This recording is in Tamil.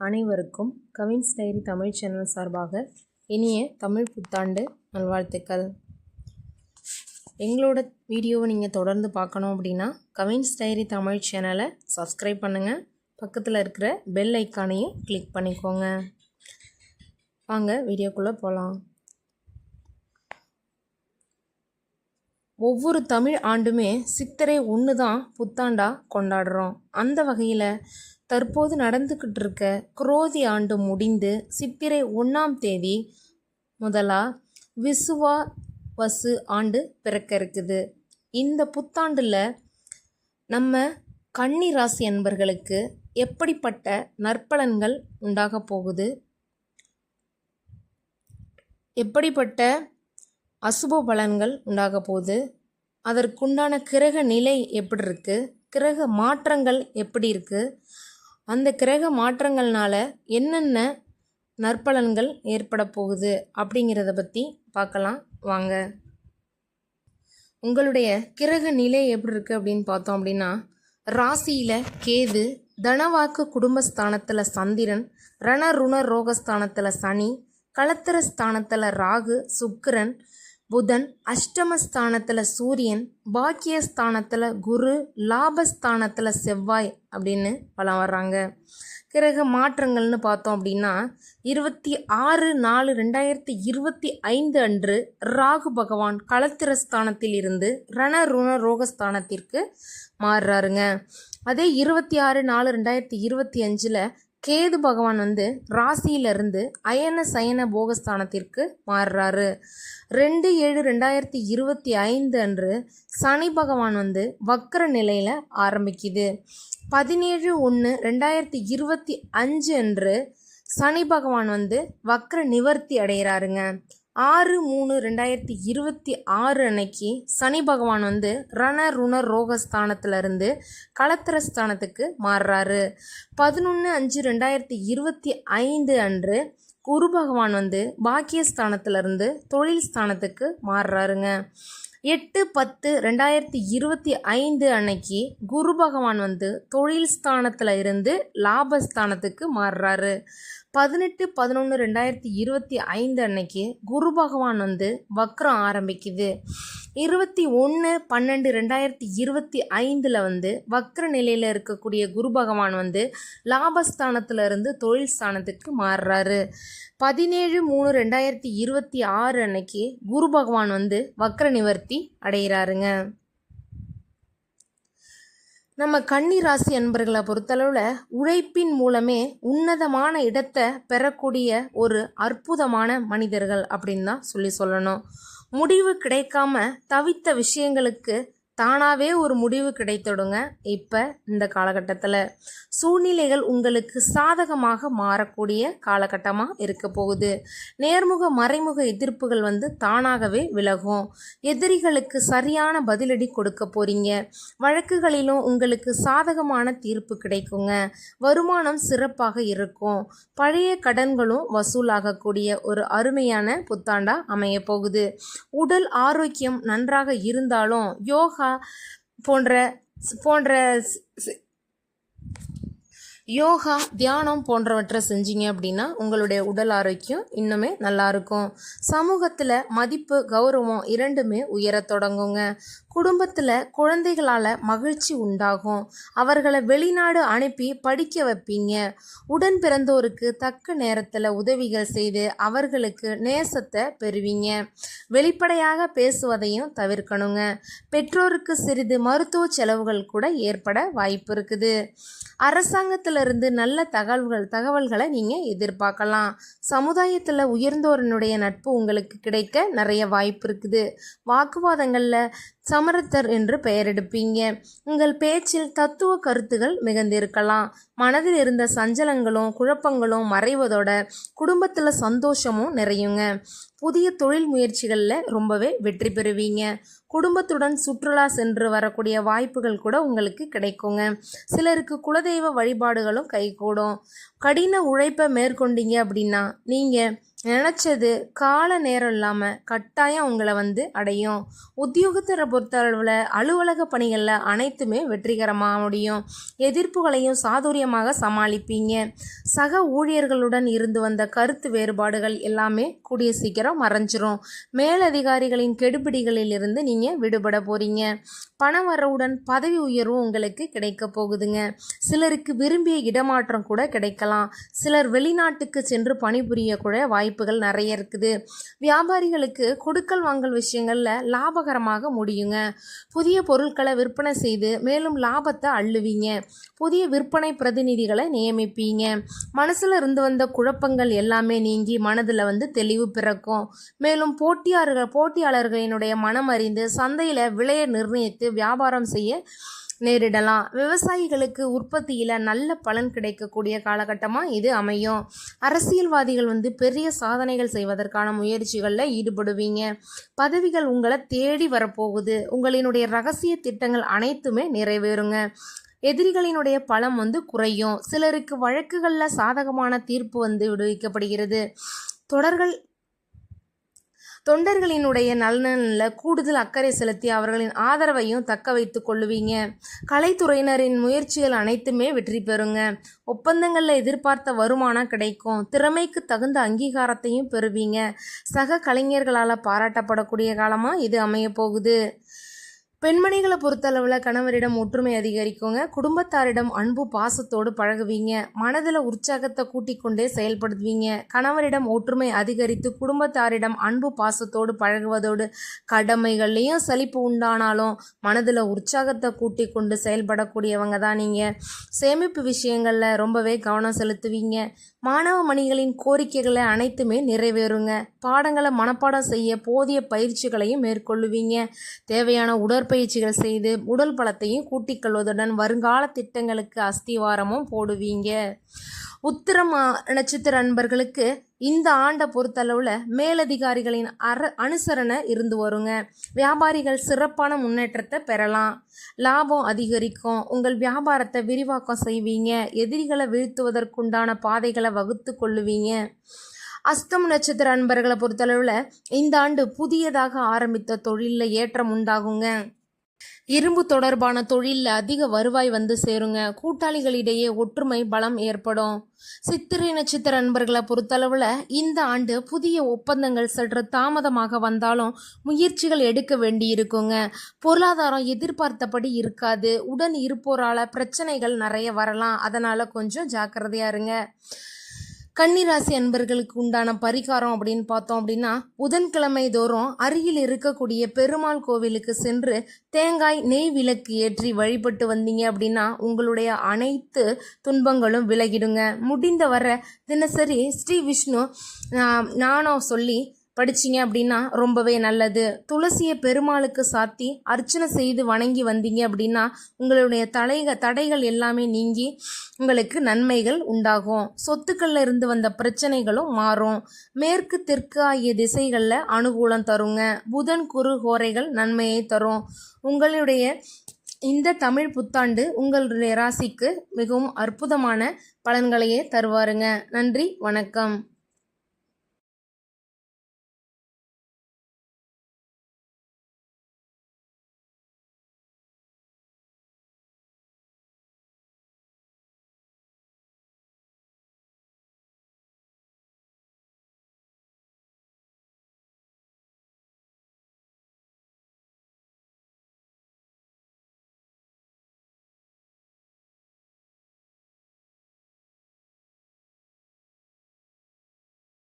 அனைவருக்கும் கவின்ஸ் டைரி தமிழ் சேனல் சார்பாக இனிய தமிழ் புத்தாண்டு நல்வாழ்த்துக்கள். எங்களோட வீடியோவை நீங்கள் தொடர்ந்து பார்க்கணும் அப்படின்னா கவின்ஸ் டைரி தமிழ் சேனலை சப்ஸ்கிரைப் பண்ணுங்கள். பக்கத்தில் இருக்கிற பெல் ஐக்கானையும் கிளிக் பண்ணிக்கோங்க. வாங்க வீடியோக்குள்ளே போகலாம். ஒவ்வொரு தமிழ் ஆண்டுமே சித்திரை 1 தான் புத்தாண்டாக கொண்டாடுறோம். அந்த வகையில் தற்போது நடந்துக்கிட்டு இருக்க குரோதி ஆண்டு முடிந்து சித்திரை 1ஆம் தேதி முதலாக விசுவாவசு ஆண்டு பிறக்க இருக்குது. இந்த புத்தாண்டில் நம்ம கன்னி ராசி அன்பர்களுக்கு எப்படிப்பட்ட நற்பலன்கள் உண்டாக போகுது, எப்படிப்பட்ட அசுப பலன்கள் உண்டாக போகுது, அதற்குண்டான கிரக நிலை எப்படி இருக்குது, கிரக மாற்றங்கள் எப்படி இருக்குது, அந்த கிரக மாற்றங்கள்னால என்னென்ன நற்பலன்கள் ஏற்பட போகுது அப்படிங்கிறத பற்றி பார்க்கலாம் வாங்க. உங்களுடைய கிரக நிலை எப்படி இருக்குது அப்படின்னு பார்த்தோம் அப்படின்னா, ராசியில் கேது, தனவாக்கு குடும்பஸ்தானத்தில் சந்திரன், ரணருண ரோகஸ்தானத்தில் சனி, களத்திர ஸ்தானத்தில் ராகு, சுக்கிரன், புதன், அஷ்டமஸ்தானத்தில் சூரியன், பாக்கியஸ்தானத்தில் குரு, லாபஸ்தானத்தில் செவ்வாய் அப்படின்னு பலம் வர்றாங்க. கிரக மாற்றங்கள்னு பார்த்தோம் அப்படின்னா 26/4/2025 அன்று ராகு பகவான் களத்திர ஸ்தானத்தில் இருந்து ரணருண ரோகஸ்தானத்திற்கு மாறுறாருங்க. அதே 26/4/2025 கேது பகவான் ராசியிலிருந்து அயன சயன போகஸ்தானத்திற்கு மாறுறாரு. 2/7/2025 அன்று சனி பகவான் வக்ர நிலையில் ஆரம்பிக்குது. 17/1/2025 அன்று சனி பகவான் வக்ர நிவர்த்தி அடைகிறாருங்க. 6/3/2026 அன்னைக்கு சனி பகவான் ரணருண ரோகஸ்தானத்திலிருந்து களத்திரஸ்தானத்துக்கு மாறுறாரு. 11/5/2025 அன்று குரு பகவான் பாக்கியஸ்தானத்திலிருந்து தொழில் ஸ்தானத்துக்கு மாறுறாருங்க. 8/10/2025 அன்னைக்கு குரு பகவான் தொழில் ஸ்தானத்தில் இருந்து லாபஸ்தானத்துக்கு மாறுறாரு. 18/11/2025 அன்னைக்கு குரு பகவான் வக்ரம் ஆரம்பிக்குது. 21/12/2025 வக்ர நிலையில் இருக்கக்கூடிய குரு பகவான் லாபஸ்தானத்தில் இருந்து தொழில் ஸ்தானத்துக்கு மாறுறாரு. 17/3/2026 அன்னைக்கு குரு பகவான் வக்ர நிவர்த்தி அடைகிறாருங்க. நம்ம கன்னி ராசி அன்பர்களை பொறுத்தளவில் உழைப்பின் மூலமே உன்னதமான இடத்தை பெறக்கூடிய ஒரு அற்புதமான மனிதர்கள் அப்படின்னு தான் சொல்லணும். முடிவு கிடைக்காம தவித்த விஷயங்களுக்கு தானாகவே ஒரு முடிவு கிடைத்திடுங்க. இப்போ இந்த காலகட்டத்தில் சூழ்நிலைகள் உங்களுக்கு சாதகமாக மாறக்கூடிய காலகட்டமாக இருக்க போகுது. நேர்முக மறைமுக எதிர்ப்புகள் தானாகவே விலகும். எதிரிகளுக்கு சரியான பதிலடி கொடுக்க போறீங்க. வழக்குகளிலும் உங்களுக்கு சாதகமான தீர்ப்பு கிடைக்குங்க. வருமானம் சிறப்பாக இருக்கும். பழைய கடன்களும் வசூலாகக்கூடிய ஒரு அருமையான புத்தாண்டா அமைய போகுது. உடல் ஆரோக்கியம் நன்றாக இருந்தாலும் யோகா யோகா தியானம் போன்றவற்றை செஞ்சீங்க அப்படின்னா உங்களுடைய உடல் ஆரோக்கியம் இன்னுமே நல்லா இருக்கும். சமூகத்தில் மதிப்பு கௌரவம் இரண்டுமே உயரத் தொடங்குங்க. குடும்பத்தில் குழந்தைகளால் மகிழ்ச்சி உண்டாகும். அவர்களை வெளிநாடு அனுப்பி படிக்க வைப்பீங்க. உடன் பிறந்தோருக்கு தக்க நேரத்தில் உதவிகள் செய்து அவர்களுக்கு நேசத்தை பெறுவீங்க. வெளிப்படையாக பேசுவதையும் தவிர்க்கணுங்க. பெற்றோருக்கு சிறிது மருத்துவ செலவுகள் கூட ஏற்பட வாய்ப்பு இருக்குது. அரசாங்கத்திலிருந்து நல்ல தகவல்களை நீங்கள் எதிர்பார்க்கலாம். சமுதாயத்தில் உயர்ந்தோரனுடைய நட்பு உங்களுக்கு கிடைக்க நிறைய வாய்ப்பு இருக்குது. வாக்குவாதங்களில் சமரத்தர் என்று பெயரெடுப்பீங்க. உங்கள் பேச்சில் தத்துவ கருத்துகள் மிகுந்திருக்கலாம். மனதில் இருந்த சஞ்சலங்களும் குழப்பங்களும் மறைவதோட குடும்பத்தில் சந்தோஷமும் நிறையுங்க. புதிய தொழில் முயற்சிகளில் ரொம்பவே வெற்றி பெறுவீங்க. குடும்பத்துடன் சுற்றுலா சென்று வரக்கூடிய வாய்ப்புகள் கூட உங்களுக்கு கிடைக்குங்க. சிலருக்கு குலதெய்வ வழிபாடுகளும் கைகூடும். கடின உழைப்பை மேற்கொண்டீங்க அப்படின்னா நீங்கள் நினச்சது கால நேரம் இல்லாமல் கட்டாயம் உங்களை அடையும். உத்தியோகத்தை பொறுத்தளவில் அலுவலக பணிகளில் அனைத்துமே வெற்றிகரமாக முடியும். எதிர்ப்புகளையும் சாதுரியமாக சமாளிப்பீங்க. சக ஊழியர்களுடன் இருந்து வந்த கருத்து வேறுபாடுகள் எல்லாமே கூடிய சீக்கிரம் மறைஞ்சிரும். மேலதிகாரிகளின் கெடுபிடிகளில் இருந்து நீங்கள் விடுபட போகிறீங்க. பண வரவுடன் பதவி உயர்வு உங்களுக்கு கிடைக்க போகுதுங்க. சிலருக்கு விரும்பிய இடமாற்றம் கூட கிடைக்கலாம். சிலர் வெளிநாட்டுக்கு சென்று பணிபுரியக்கூட வாய்ப்புகள் நிறைய இருக்குது. வியாபாரிகளுக்கு கொடுக்கல் வாங்கல் விஷயங்களில் லாபகரமாக முடியுங்க. புதிய பொருட்களை விற்பனை செய்து மேலும் லாபத்தை அள்ளுவீங்க. புதிய விற்பனை பிரதிநிதிகளை நியமிப்பீங்க. மனசில் இருந்து வந்த குழப்பங்கள் எல்லாமே நீங்கி மனதில் தெளிவு பிறக்கும். மேலும் போட்டியாளர்களினுடைய மனம் அறிந்து சந்தையில் விலையை நிர்ணயித்து வியாபாரம் செய்ய நேரிடலாம். விவசாயிகளுக்கு உற்பத்தியில் நல்ல பலன் கிடைக்கக்கூடிய காலகட்டமாக இது அமையும். அரசியல்வாதிகள் பெரிய சாதனைகள் செய்வதற்கான முயற்சிகளில் ஈடுபடுவீங்க. பதவிகள் உங்களை தேடி வரப்போகுது. உங்களினுடைய ரகசிய திட்டங்கள் அனைத்துமே நிறைவேறுங்க. எதிரிகளினுடைய பலம் குறையும். சிலருக்கு வழக்குகளில் சாதகமான தீர்ப்பு விடுவிக்கப்படுகிறது. தொண்டர்களினுடைய நலனில் கூடுதல் அக்கறை செலுத்தி அவர்களின் ஆதரவையும் தக்க வைத்து கொள்ளுவீங்க. கலைத்துறையினரின் முயற்சிகள் அனைத்துமே வெற்றி பெறுங்க. ஒப்பந்தங்களில் எதிர்பார்த்த வருமானம் கிடைக்கும். திறமைக்கு தகுந்த அங்கீகாரத்தையும் பெறுவீங்க. சக கலைஞர்களால் பாராட்டப்படக்கூடிய காலமாக இது அமைய போகுது. பெண்மணிகளை பொறுத்தளவில் கணவரிடம் ஒற்றுமை அதிகரிக்குங்க. குடும்பத்தாரிடம் அன்பு பாசத்தோடு பழகுவீங்க. மனதில் உற்சாகத்தை கூட்டிக் கொண்டே செயல்படுவீங்க. கணவரிடம் ஒற்றுமை அதிகரித்து குடும்பத்தாரிடம் அன்பு பாசத்தோடு பழகுவதோடு கடமைகள்லையும் சலிப்பு உண்டானாலும் மனதில் உற்சாகத்தை கூட்டிக் கொண்டு செயல்படக்கூடியவங்க தான் நீங்கள். சேமிப்பு விஷயங்களில் ரொம்பவே கவனம் செலுத்துவீங்க. மாணவ மணிகளின் கோரிக்கைகளை அனைத்துமே நிறைவேறுங்க. பாடங்களை மனப்பாடம் செய்ய போதிய பயிற்சிகளையும் மேற்கொள்ளுவீங்க. தேவையான உடற்பயிற்சிகள் செய்து உடல் பலத்தையும் கூட்டிக் கொள்வதுடன் வருங்கால திட்டங்களுக்கு அஸ்திவாரமும் போடுவீங்க. உத்திரம் நட்சத்திர அன்பர்களுக்கு இந்த ஆண்டை பொறுத்தளவில் மேலதிகாரிகளின் அனுசரணை இருந்து வருங்க. வியாபாரிகள் சிறப்பான முன்னேற்றத்தை பெறலாம். லாபம் அதிகரிக்கும். உங்கள் வியாபாரத்தை விரிவாக்கம் செய்வீங்க. எதிரிகளை வீழ்த்துவதற்குண்டான பாதைகளை வகுத்து கொள்ளுவீங்க. அஸ்தம் நட்சத்திர அன்பர்களை பொறுத்தளவில் இந்த ஆண்டு புதியதாக ஆரம்பித்த தொழிலில் ஏற்றம் உண்டாகுங்க. இரும்பு தொடர்பான தொழிலில் அதிக வருவாய் சேருங்க. கூட்டாளிகளிடையே ஒற்றுமை பலம் ஏற்படும். சித்திரை நட்சத்திர அன்பர்களை பொறுத்தளவில் இந்த ஆண்டு புதிய ஒப்பந்தங்கள் சற்று தாமதமாக வந்தாலும் முயற்சிகள் எடுக்க வேண்டி இருக்குங்க. பொருளாதாரம் எதிர்பார்த்தபடி இருக்காது. உடன் இருப்போரால் பிரச்சனைகள் நிறைய வரலாம். அதனால் கொஞ்சம் ஜாக்கிரதையா இருங்க. கன்னிராசி அன்பர்களுக்கு உண்டான பரிகாரம் அப்படின்னு பார்த்தோம் அப்படின்னா, புதன்கிழமை தோறும் அருகில் இருக்கக்கூடிய பெருமாள் கோவிலுக்கு சென்று தேங்காய் நெய் விளக்கு ஏற்றி வழிபட்டு வந்தீங்க அப்படின்னா உங்களுடைய அனைத்து துன்பங்களும் விலகிடுங்க. முடிந்த வர தினசரி ஸ்ரீ விஷ்ணு நானும் சொல்லி படிச்சிங்க அப்படின்னா ரொம்பவே நல்லது. துளசியை பெருமாளுக்கு சாத்தி அர்ச்சனை செய்து வணங்கி வந்தீங்க அப்படின்னா உங்களுடைய தடைகள் எல்லாமே நீங்கி உங்களுக்கு நன்மைகள் உண்டாகும். சொத்துக்களில் இருந்து வந்த பிரச்சனைகளும் மாறும். மேற்கு தெற்கு ஆகிய திசைகளில் அனுகூலம் தருங்க. புதன் குரு ஹோரைகள் நன்மையை தரும். உங்களுடைய இந்த தமிழ் புத்தாண்டு உங்களுடைய ராசிக்கு மிகவும் அற்புதமான பலன்களையே தருவாருங்க. நன்றி, வணக்கம்.